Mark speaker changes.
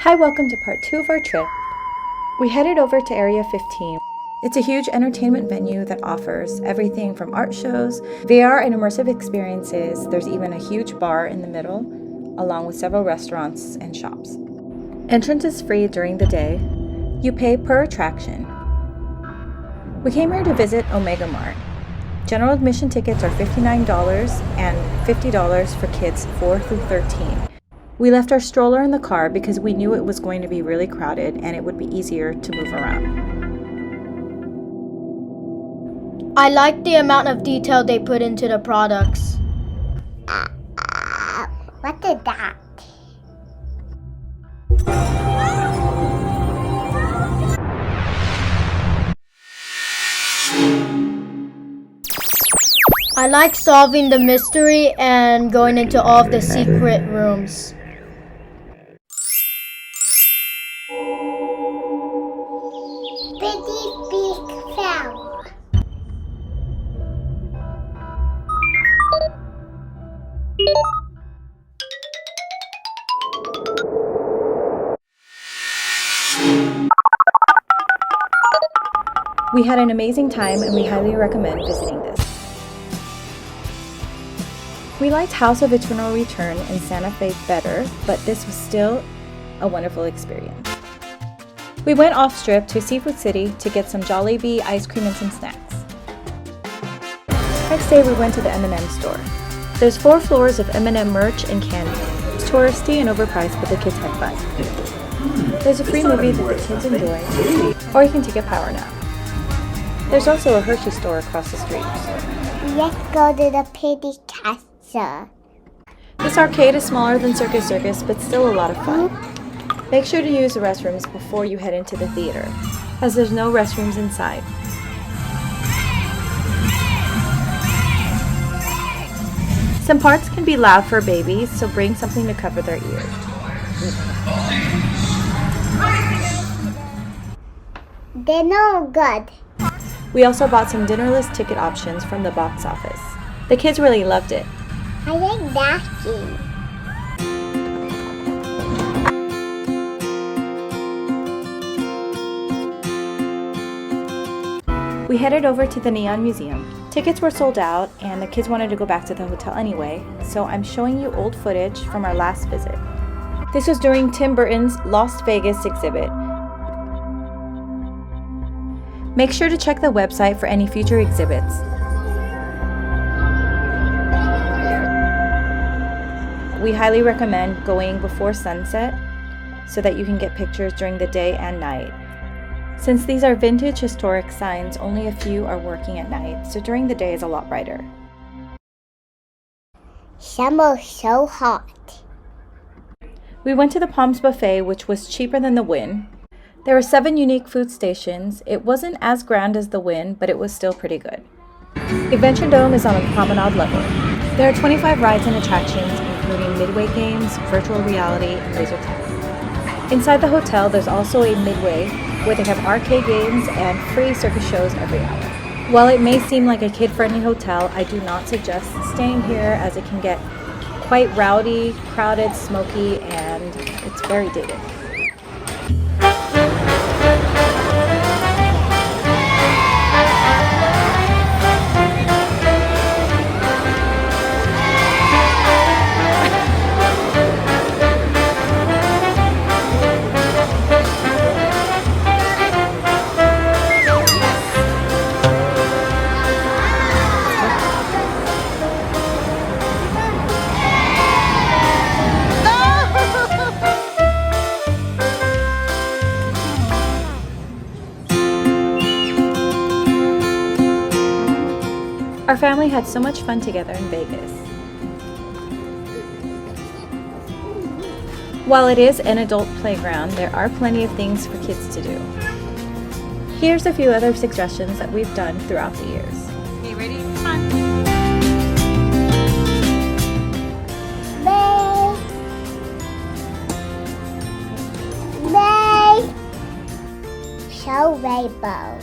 Speaker 1: Hi, welcome to part 2 of our trip. We headed over to Area 15. It's a huge entertainment venue that offers everything from art shows, VR and immersive experiences. There's even a huge bar in the middle, along with several restaurants and shops. Entrance is free during the day. You pay per attraction. We came here to visit Omega Mart. General admission tickets are $59 and $50 for kids 4 through 13. We left our stroller in the car because we knew it was going to be really crowded and it would be easier to move around.
Speaker 2: I like the amount of detail they put into the products.
Speaker 3: What is that?
Speaker 2: I like solving the mystery and going into all of the secret rooms.
Speaker 3: Pretty big fell.
Speaker 1: We had an amazing time and we highly recommend visiting this. We liked House of Eternal Return and Santa Fe better, but this was still a wonderful experience. We went off-strip to Seafood City to get some Jollibee ice cream and some snacks. Next day we went to the M&M store. There's 4 floors of M&M merch and candy. It's touristy and overpriced, but the kids had fun. There's a free movie that the kids enjoy, or you can take a power nap. There's also a Hershey store across the street.
Speaker 3: Let's go to the pretty castle.
Speaker 1: This arcade is smaller than Circus, but still a lot of fun. Make sure to use the restrooms before you head into the theater, as there's no restrooms inside. Some parts can be loud for babies, so bring something to cover their ears.
Speaker 3: They're no good.
Speaker 1: We also bought some dinnerless ticket options from the box office. The kids really loved it.
Speaker 3: I like that game.
Speaker 1: We headed over to the Neon Museum. Tickets were sold out and the kids wanted to go back to the hotel anyway, so I'm showing you old footage from our last visit. This was during Tim Burton's Las Vegas exhibit. Make sure to check the website for any future exhibits. We highly recommend going before sunset so that you can get pictures during the day and night. Since these are vintage historic signs, only a few are working at night, so during the day is a lot brighter.
Speaker 3: Summer's so hot.
Speaker 1: We went to the Palms Buffet, which was cheaper than the Wynn. There were 7 unique food stations. It wasn't as grand as the Wynn, but it was still pretty good. Adventure Dome is on a promenade level. There are 25 rides and attractions, including midway games, virtual reality, and laser tag. Inside the hotel, there's also a midway where they have arcade games and free circus shows every hour. While it may seem like a kid-friendly hotel, I do not suggest staying here as it can get quite rowdy, crowded, smoky, and it's very dated. Our family had so much fun together in Vegas. While it is an adult playground, there are plenty of things for kids to do. Here's a few other suggestions that we've done throughout the years.
Speaker 4: Okay, ready? Come on.
Speaker 3: May. Show rainbow.